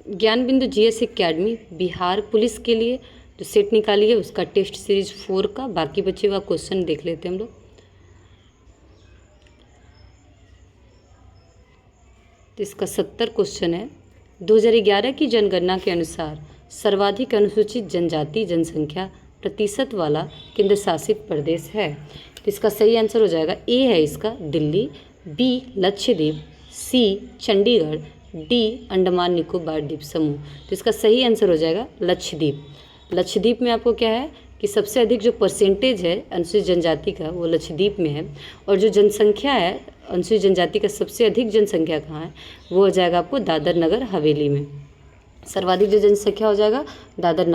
ज्ञान बिंदु GS academy Bihar police के लिए जो सेट निकाली है उसका टेस्ट सीरीज 4 का बाकी बचे हुआ क्वेश्चन देख लेते हैं हम लोग। तो इसका 70 क्वेश्चन है। 2011 की जनगणना के अनुसार सर्वाधिक अनुसूचित जनजाति जनसंख्या प्रतिशत वाला केंद्र शासित प्रदेश है। तो इसका सही आंसर हो जाएगा ए है इसका दिल्ली, बी लक्षद्वीप, सी चंडीगढ़, डी अंडमान निकोबार द्वीप समूह। तो इसका सही आंसर हो जाएगा लक्षद्वीप। लक्षद्वीप में आपको क्या है कि सबसे अधिक जो परसेंटेज है अनुसूचित जनजाति का वो लक्षद्वीप में है, और जो जनसंख्या है अनुसूचित जनजाति का सबसे अधिक जनसंख्या कहाँ है वो हो जाएगा आपको दादर नगर हवेली में। सर्वाधिक जो जनसंख्या हो जाएगा दादर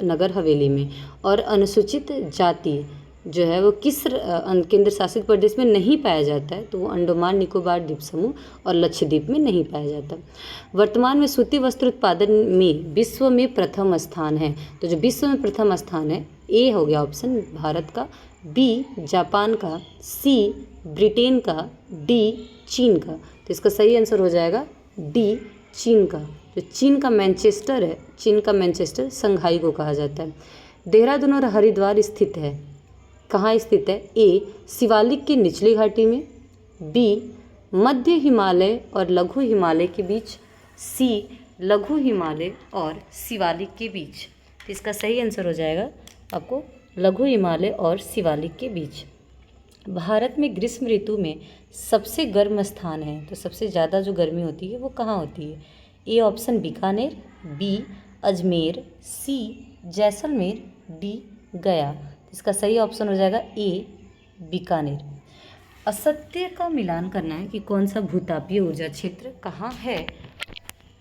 नगर हवेली में। और अनुसूचित जाति जो है वो किस केंद्र शासित प्रदेश में नहीं पाया जाता है तो वो अंडमान निकोबार द्वीप समूह और लक्षद्वीप में नहीं पाया जाता। वर्तमान में सूती वस्त्र उत्पादन में विश्व में प्रथम स्थान है। तो जो विश्व में प्रथम स्थान है ए हो गया ऑप्शन भारत का, बी जापान का, सी ब्रिटेन का, डी चीन का। तो इसका सही आंसर हो जाएगा डी चीन का। जो चीन का मैनचेस्टर है, चीन का मैनचेस्टर संघाई को कहा जाता है। देहरादून और हरिद्वार स्थित है, कहाँ स्थित है? ए शिवालिक की निचली घाटी में, बी मध्य हिमालय और लघु हिमालय के बीच, सी लघु हिमालय और शिवालिक के बीच। तो इसका सही आंसर हो जाएगा आपको लघु हिमालय और शिवालिक के बीच। भारत में ग्रीष्म ऋतु में सबसे गर्म स्थान है, तो सबसे ज़्यादा जो गर्मी होती है वो कहाँ होती है? A option Bikaner, B Ajmer, C Jaisalmer, D Gaya. इसका सही ऑप्शन हो जाएगा ए बीकानेर। असत्य का मिलान करना है कि कौन सा भूतापीय ऊर्जा क्षेत्र कहाँ है,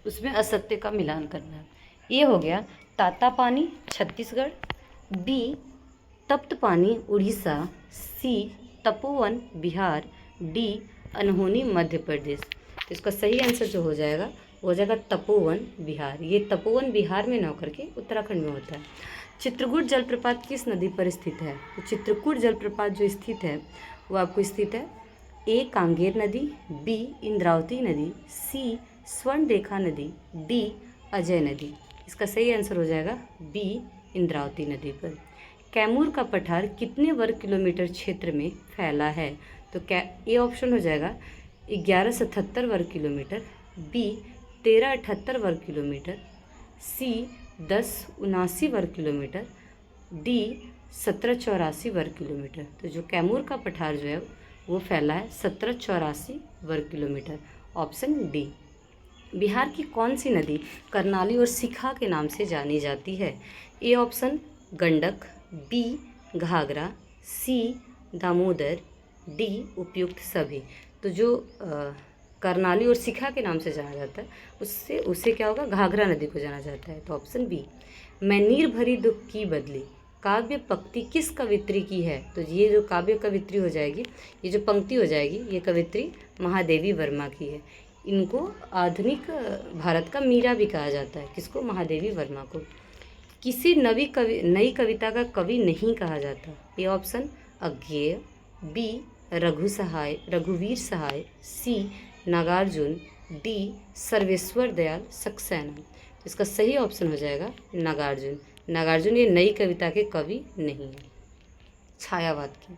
उसमें असत्य का मिलान करना है। ये हो गया तातापानी छत्तीसगढ़, बी तप्त पानी उड़ीसा, सी तपोवन बिहार, डी अनहोनी मध्य प्रदेश। तो इसका सही आंसर जो हो जाएगा वो हो जाएगा तपोवन बिहार। ये तपोवन बिहार में न होकर के उत्तराखंड में होता है। चित्रकूट जलप्रपात किस नदी पर स्थित है? तो चित्रकूट जलप्रपात जो स्थित है वो आपको स्थित है ए कांगेर नदी, बी इंद्रावती नदी, सी स्वर्णरेखा नदी, डी अजय नदी। इसका सही आंसर हो जाएगा बी इंद्रावती नदी पर। कैमूर का पठार कितने वर्ग किलोमीटर क्षेत्र में फैला है? तो ए ऑप्शन हो जाएगा 1177 वर्ग किलोमीटर, बी 1378 वर्ग किलोमीटर, सी 1079 वर्ग किलोमीटर, डी 1784 वर्ग किलोमीटर। तो जो कैमूर का पठार जो है वो फैला है 1784 वर्ग किलोमीटर, ऑप्शन डी। बिहार की कौन सी नदी करनाली और शिखा के नाम से जानी जाती है? A option Gandak, B Ghaghara, C Damodar, D उपयुक्त सभी। तो जो करनाली और शिखा के नाम से जाना जाता है उससे क्या होगा? घाघरा नदी को जाना जाता है। तो ऑप्शन बी। मैं नीर भरी दुख की बदली काव्य पंक्ति किस कवित्री की है? तो ये जो काव्य कवित्री हो जाएगी, ये जो पंक्ति हो जाएगी, ये कवित्री महादेवी वर्मा की है। इनको आधुनिक भारत का मीरा भी कहा जाता है। किसको? महादेवी वर्मा को। किसी नई कविता का कवि नहीं कहा जाता। ये ऑप्शन अज्ञेय, बी रघुवीर सहाय, सी नागार्जुन, डी सर्वेश्वर दयाल सक्सेना। तो इसका सही ऑप्शन हो जाएगा नागार्जुन। नागार्जुन ये नई कविता के कवि नहीं है। छायावाद की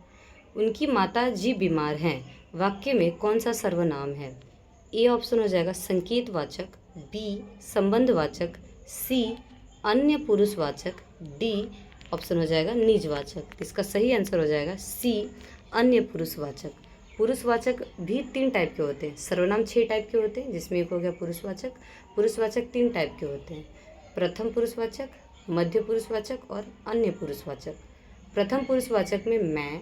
उनकी माता जी बीमार हैं वाक्य में कौन सा सर्वनाम है? ए ऑप्शन हो जाएगा संकेतवाचक, बी संबंधवाचक, सी अन्य पुरुषवाचक, डी ऑप्शन हो जाएगा निजवाचक। इसका सही आंसर हो जाएगा सी अन्य पुरुषवाचक। पुरुषवाचक भी 3 टाइप के होते हैं। सर्वनाम 6 टाइप के होते हैं, जिसमें एक हो गया पुरुषवाचक। पुरुषवाचक 3 टाइप के होते हैं, प्रथम पुरुषवाचक, मध्य पुरुषवाचक और अन्य पुरुषवाचक। प्रथम पुरुषवाचक में मैं,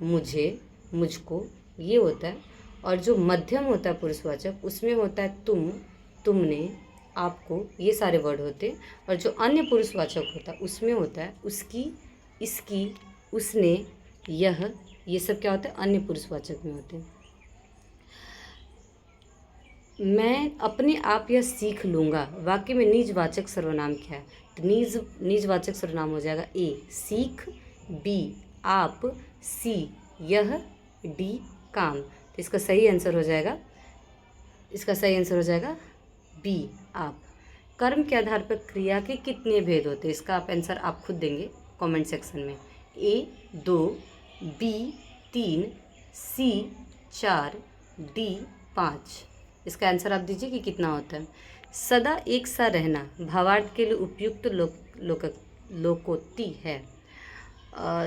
मुझे, मुझको ये होता है, और जो मध्यम होता है पुरुषवाचक उसमें होता है तुम, तुमने, आपको, ये सारे वर्ड होते हैं। और जो अन्य पुरुषवाचक होता है उसमें होता है उसकी, इसकी, उसने, यह, ये सब क्या होता है? अन्य पुरुषवाचक में होते हैं। मैं अपने आप यह सीख लूँगा वाक्य में निजवाचक सर्वनाम क्या है? तो निजवाचक सर्वनाम हो जाएगा ए सीख, बी आप, सी यह, डी काम। तो इसका सही आंसर हो जाएगा बी आप। कर्म के आधार पर क्रिया के कितने भेद होते हैं? इसका आप आंसर आप खुद देंगे कमेंट सेक्शन में। ए 2, बी 3, सी 4, डी 5। इसका आंसर आप दीजिए कि कितना होता है। सदा एक सा रहना भावार्थ के लिए उपयुक्त लोकोक्ति है।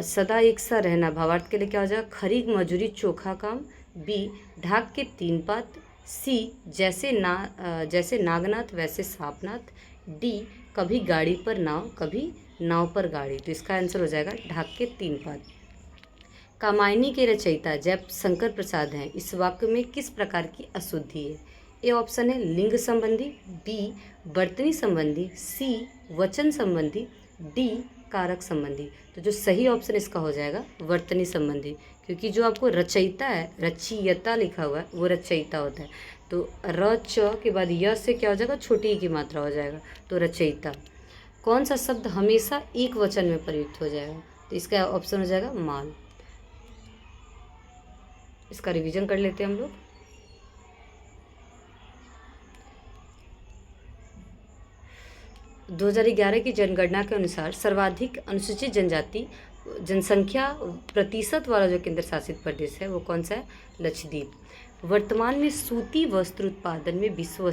सदा एक सा रहना भावार्थ के लिए क्या हो जाएगा? खरीद मजूरी चोखा काम। बी ढाक के 3 पात। सी जैसे नागनाथ वैसे सांपनाथ। डी कभी गाड़ी पर नाव कभी नाव पर गाड़ी। तो इसका आंसर हो जाएगा ढाक के 3 पात। कामायनी के रचयिता जयशंकर प्रसाद हैं। इस वाक्य में किस प्रकार की अशुद्धि है? ए ऑप्शन है लिंग संबंधी, बी वर्तनी संबंधी, सी वचन संबंधी, डी कारक संबंधी। तो जो सही ऑप्शन इसका हो जाएगा वर्तनी संबंधी, क्योंकि जो आपको रचयिता है, रचयिता लिखा हुआ है, वो रचयिता होता है। तो र च के बाद य से क्या हो जाएगा? छोटी ई की मात्रा हो जाएगा, तो रचयिता। कौन सा शब्द हमेशा एक वचन में प्रयुक्त हो जाएगा? तो इसका ऑप्शन हो जाएगा माल। इसका रिवीजन कर लेते हैं हम लोग। दो 2011 की जनगणना के अनुसार सर्वाधिक अनुसूचित जनजाति जनसंख्या प्रतिशत वाला जो केंद्र शासित प्रदेश है वो कौन सा है? लक्षद्वीप। वर्तमान में सूती वस्त्र उत्पादन में विश्व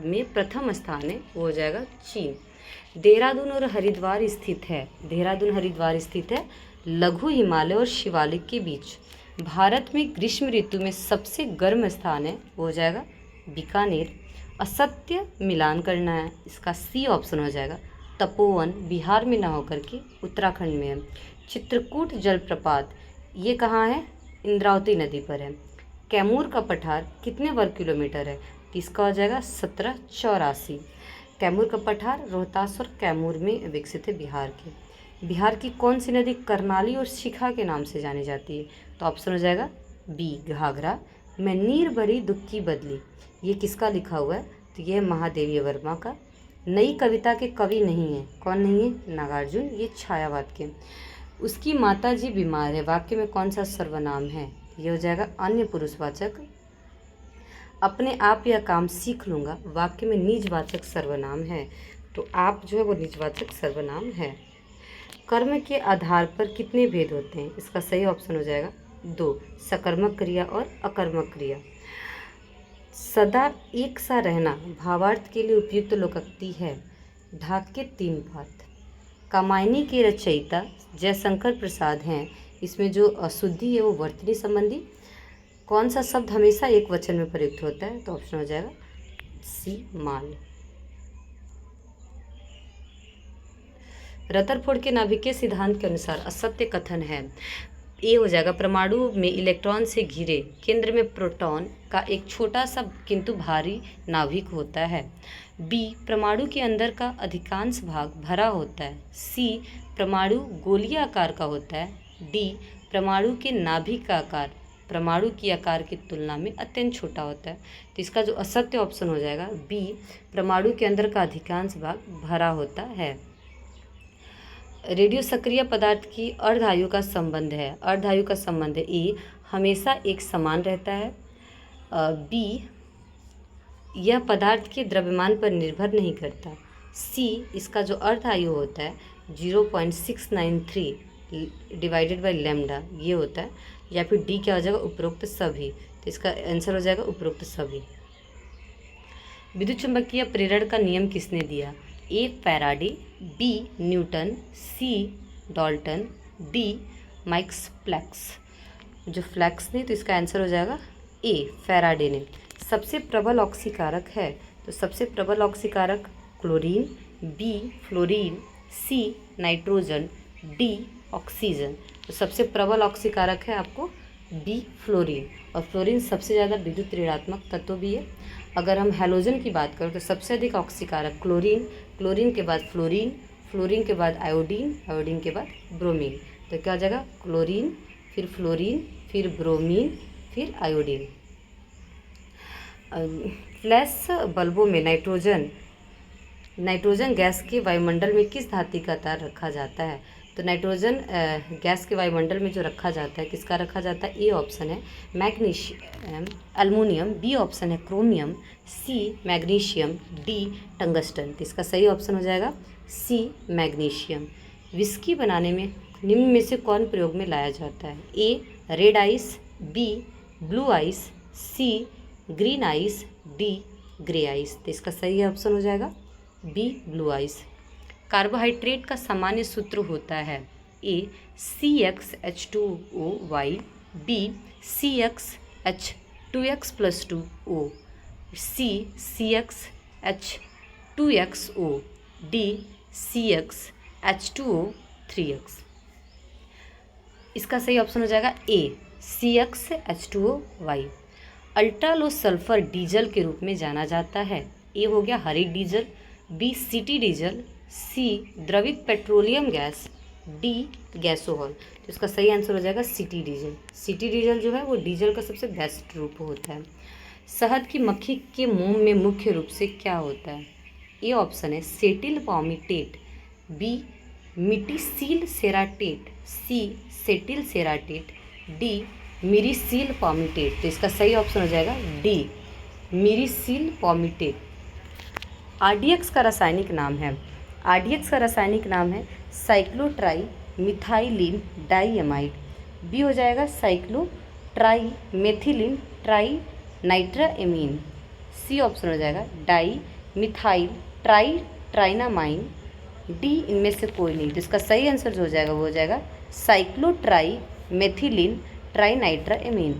में प्रथम स्थान है, वो हो जाएगा चीन। देहरादून और हरिद्वार स्थित है, देहरादून हरिद्वार स्थित है लघु हिमालय और शिवालिक के बीच। भारत में ग्रीष्म ऋतु में सबसे गर्म स्थान है, वो हो जाएगा बीकानेर। असत्य मिलान करना है, इसका सी ऑप्शन हो जाएगा तपोवन, बिहार में ना होकर के उत्तराखंड में है। चित्रकूट जलप्रपात ये कहाँ है? इंद्रावती नदी पर है। कैमूर का पठार कितने वर्ग किलोमीटर है? तो इसका हो जाएगा 1784। कैमूर का पठार रोहतास और कैमूर में विकसित है बिहार के। बिहार की कौन सी नदी कर्नाली और शिखा के नाम से जानी जाती है? तो ऑप्शन हो जाएगा बी घाघरा। मैं नीर भरी दुख की बदली ये किसका लिखा हुआ है? तो ये महादेवी वर्मा का। नई कविता के कवि नहीं है, कौन नहीं है? नागार्जुन, ये छायावाद के। उसकी माताजी बीमार है, वाक्य में कौन सा सर्वनाम है? ये हो जाएगा अन्य पुरुषवाचक। अपने आप यह काम सीख लूँगा, वाक्य में निजवाचक सर्वनाम है, तो आप जो है वो निजवाचक सर्वनाम है। कर्म के आधार पर कितने भेद होते हैं? इसका सही ऑप्शन हो जाएगा 2, सकर्मक क्रिया और अकर्मक क्रिया। सदा एक सा रहना भावार्थ के लिए उपयुक्त लोकोक्ति है, ढाक के 3 पात। कामायनी के रचयिता जयशंकर प्रसाद हैं, इसमें जो अशुद्धि है वो वर्तनी संबंधी। कौन सा शब्द हमेशा एक वचन में प्रयुक्त होता है? तो ऑप्शन हो जाएगा सी माल। रदरफोर्ड के नाभिकीय सिद्धांत के अनुसार असत्य कथन है। ए हो जाएगा परमाणु में इलेक्ट्रॉन से घिरे केंद्र में प्रोटॉन का एक छोटा सा किंतु भारी नाभिक होता है। बी परमाणु के अंदर का अधिकांश भाग भरा होता है। सी परमाणु गोलीय आकार का होता है। डी परमाणु के नाभिक का आकार परमाणु की आकार की तुलना में अत्यंत छोटा होता है। तो इसका जो असत्य ऑप्शन हो जाएगा बी परमाणु के अंदर का अधिकांश भाग भरा होता है। रेडियो सक्रिय पदार्थ की अर्धायु का संबंध है, अर्धायु का संबंध है। ए हमेशा एक समान रहता है। बी यह पदार्थ के द्रव्यमान पर निर्भर नहीं करता। सी इसका जो अर्धायु होता है 0.693 डिवाइडेड बाय लैम्डा ये होता है। या फिर डी क्या हो जाएगा? उपरोक्त सभी। तो इसका आंसर हो जाएगा उपरोक्त सभी। विद्युत चुंबकीय प्रेरण का नियम किसने दिया? ए फैराडे, बी न्यूटन, सी डाल्टन, डी माइक्स प्लैंक्स। जो फ्लैक्स ने, तो इसका आंसर हो जाएगा ए फैराडे ने। सबसे प्रबल ऑक्सीकारक है, तो सबसे प्रबल ऑक्सीकारक chlorine, B fluorine, C nitrogen, D oxygen. तो सबसे प्रबल ऑक्सीकारक है आपको बी फ्लोरीन, और फ्लोरीन सबसे ज़्यादा विद्युत ऋणात्मक तत्व भी है। अगर हम हैलोजन की बात करें तो सबसे अधिक ऑक्सीकारक क्लोरीन, क्लोरीन के बाद फ्लोरीन, फ्लोरीन के बाद आयोडीन, आयोडीन के बाद ब्रोमीन। तो क्या हो जाएगा? क्लोरीन, फिर फ्लोरीन, फिर ब्रोमीन, फिर आयोडीन। फ्लैश बल्बों में नाइट्रोजन गैस के वायुमंडल में किस धातु का तार रखा जाता है? तो नाइट्रोजन गैस के वायुमंडल में जो रखा जाता है, किसका रखा जाता है? ए ऑप्शन है मैग्नीशियम, अल्मोनियम, बी ऑप्शन है chromium, C magnesium, D tungsten. तो इसका सही ऑप्शन हो जाएगा सी मैग्नीशियम। विस्की बनाने में निम्न में से कौन प्रयोग में लाया जाता है? A red ice, B blue ice, C green ice, D grey ice. तो इसका सही ऑप्शन हो जाएगा बी ब्लू आइस। कार्बोहाइड्रेट का सामान्य सूत्र होता है ए CxH2O, बी CxH2x+2O, सी CxH2xO, डी CxH2O3x। इसका सही ऑप्शन हो जाएगा ए CxH2O। Ultra low sulphur diesel के रूप में जाना जाता है। ए हो गया हरित डीजल, बी सिटी डीजल, सी द्रवित पेट्रोलियम गैस, डी गैसोहॉल। तो इसका सही आंसर हो जाएगा सिटी डीजल। सिटी डीजल जो है वो डीजल का सबसे बेस्ट रूप होता है। शहद की मक्खी के मोम में मुख्य रूप से क्या होता है? ए ऑप्शन है सेटिल पामीटेट, बी मिटीसील सेराटेट, सी सेटिल सेराटेट, डी मिरीसील पामीटेट। तो इसका सही ऑप्शन हो जाएगा डी मिरीसील पामीटेट। आरडीएक्स का रासायनिक नाम है, आरडीएक्स का रासायनिक नाम है साइक्लोट्राई मिथाइलिन डाइअमाइड, बी हो जाएगा साइक्लोट्राई मेथिलिन ट्राई नाइट्राएमीन, सी ऑप्शन हो जाएगा डाई मिथाइल ट्राई ट्राइनामाइन, डी इनमें से कोई नहीं। तो इसका सही आंसर जो हो जाएगा वो हो जाएगा साइक्लोट्राई मेथिलिन ट्राइनाइट्राएमीन।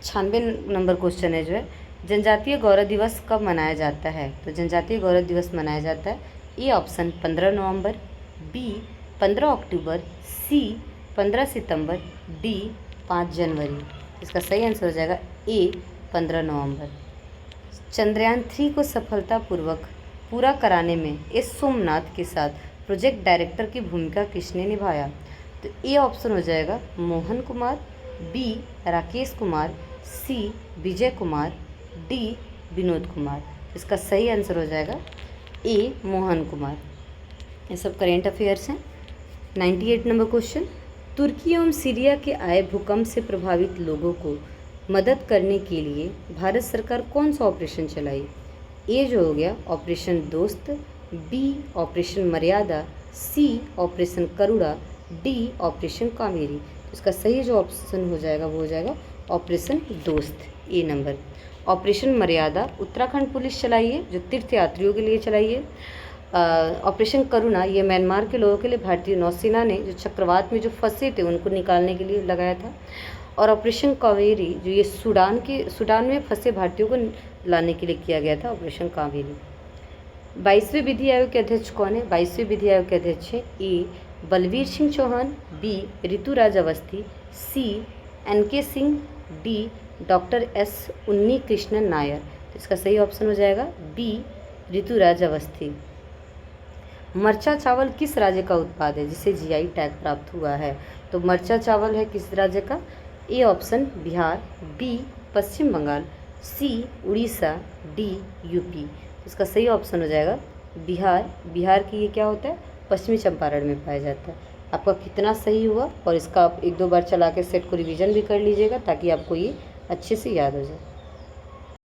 96 नंबर क्वेश्चन है जो है जनजातीय गौरव दिवस कब मनाया जाता है? तो जनजातीय गौरव दिवस मनाया जाता है ए ऑप्शन 15 नवंबर, बी 15 अक्टूबर, सी 15 सितंबर, डी 5 जनवरी। इसका सही आंसर हो जाएगा ए 15 नवंबर। चंद्रयान 3 को सफलतापूर्वक पूरा कराने में एस सोमनाथ के साथ प्रोजेक्ट डायरेक्टर की भूमिका किसने निभाया? तो ए ऑप्शन हो जाएगा मोहन कुमार, बी राकेश कुमार, सी विजय कुमार, डी विनोद कुमार। इसका सही आंसर हो जाएगा ए मोहन कुमार। ये सब करेंट अफेयर्स हैं। 98 नंबर क्वेश्चन, तुर्की एवं सीरिया के आए भूकंप से प्रभावित लोगों को मदद करने के लिए भारत सरकार कौन सा ऑपरेशन चलाई? ए जो हो गया ऑपरेशन दोस्त, बी ऑपरेशन मर्यादा, सी ऑपरेशन करुणा, डी ऑपरेशन कावेरी। इसका सही जो ऑप्शन हो जाएगा वो हो जाएगा ऑपरेशन दोस्त, ए नंबर। ऑपरेशन मर्यादा उत्तराखंड पुलिस चलाई है जो तीर्थयात्रियों के लिए चलाई है। ऑपरेशन करुणा ये म्यांमार के लोगों के लिए भारतीय नौसेना ने जो चक्रवात में जो फंसे थे उनको निकालने के लिए लगाया था। और ऑपरेशन कावेरी जो ये सूडान में फंसे भारतीयों को लाने के लिए किया गया था, ऑपरेशन कावेरी। 22वें विधि आयोग के अध्यक्ष कौन है? 22वें विधि आयोग के अध्यक्ष है ए बलवीर सिंह चौहान, बी ऋतुराज अवस्थी, सी NK Singh, D doctor S उन्नी कृष्णन नायर। तो इसका सही ऑप्शन हो जाएगा बी ऋतुराज अवस्थी। मरचा चावल किस राज्य का उत्पाद है जिसे GI टैग प्राप्त हुआ है? तो मरचा चावल है किस राज्य का? A option Bihar, B Paschim Bengal, C Orissa, D UP. इसका सही ऑप्शन हो जाएगा बिहार। बिहार की ये क्या होता है? पश्चिमी चंपारण में पाया जाता है। आपका कितना सही हुआ और इसका आप 1-2 बार चला के सेट को रिवीजन भी कर लीजिएगा ताकि आपको ये अच्छे से याद हो जाए।